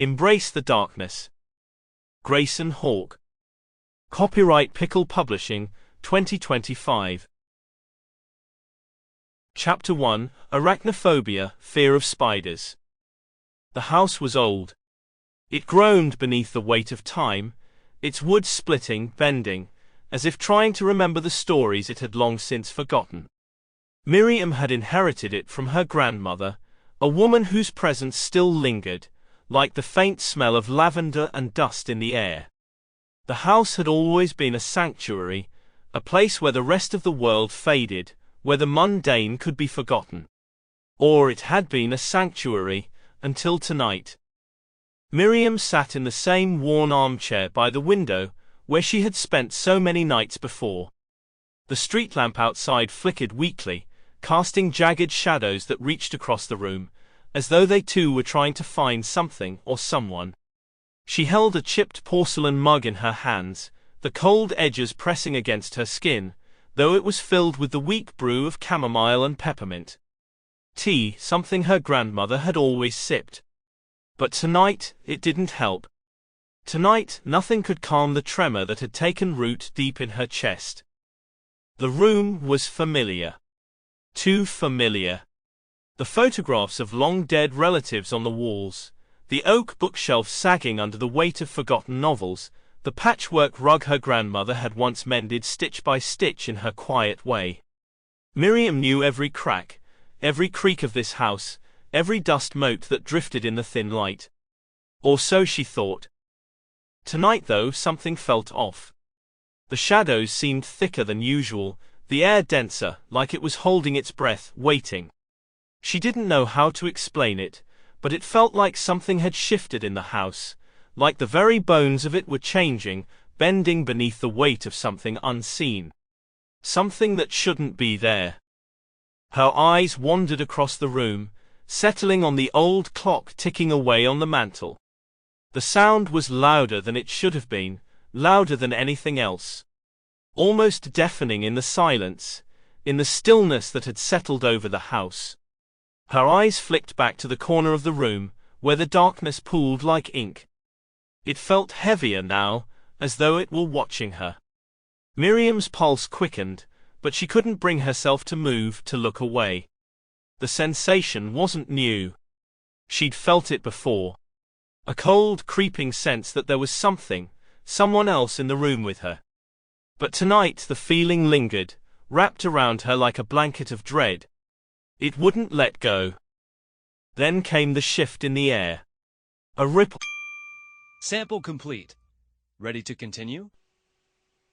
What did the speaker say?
Embrace the darkness. Grayson Hawke. Copyright Pickle Publishing, 2025. Chapter 1, Arachnophobia, Fear of Spiders. The house was old. It groaned beneath the weight of time, its wood splitting, bending, as if trying to remember the stories it had long since forgotten. Miriam had inherited it from her grandmother, a woman whose presence still lingered, like the faint smell of lavender and dust in the air. The house had always been a sanctuary, a place where the rest of the world faded, where the mundane could be forgotten. Or it had been a sanctuary, until tonight. Miriam sat in the same worn armchair by the window, where she had spent so many nights before. The street lamp outside flickered weakly, casting jagged shadows that reached across the room, as though they too were trying to find something or someone. She held a chipped porcelain mug in her hands, the cold edges pressing against her skin, though it was filled with the weak brew of chamomile and peppermint. Tea, something her grandmother had always sipped. But tonight, it didn't help. Tonight, nothing could calm the tremor that had taken root deep in her chest. The room was familiar. Too familiar. The photographs of long-dead relatives on the walls, the oak bookshelf sagging under the weight of forgotten novels, the patchwork rug her grandmother had once mended stitch by stitch in her quiet way. Miriam knew every crack, every creak of this house, every dust mote that drifted in the thin light. Or so she thought. Tonight, though, something felt off. The shadows seemed thicker than usual, the air denser, like it was holding its breath, waiting. She didn't know how to explain it, but it felt like something had shifted in the house, like the very bones of it were changing, bending beneath the weight of something unseen. Something that shouldn't be there. Her eyes wandered across the room, settling on the old clock ticking away on the mantel. The sound was louder than it should have been, louder than anything else. Almost deafening in the silence, in the stillness that had settled over the house. Her eyes flicked back to the corner of the room, where the darkness pooled like ink. It felt heavier now, as though it were watching her. Miriam's pulse quickened, but she couldn't bring herself to move, to look away. The sensation wasn't new. She'd felt it before. A cold, creeping sense that there was something, someone else in the room with her. But tonight the feeling lingered, wrapped around her like a blanket of dread. It wouldn't let go. Then came the shift in the air. A ripple. Sample complete. Ready to continue?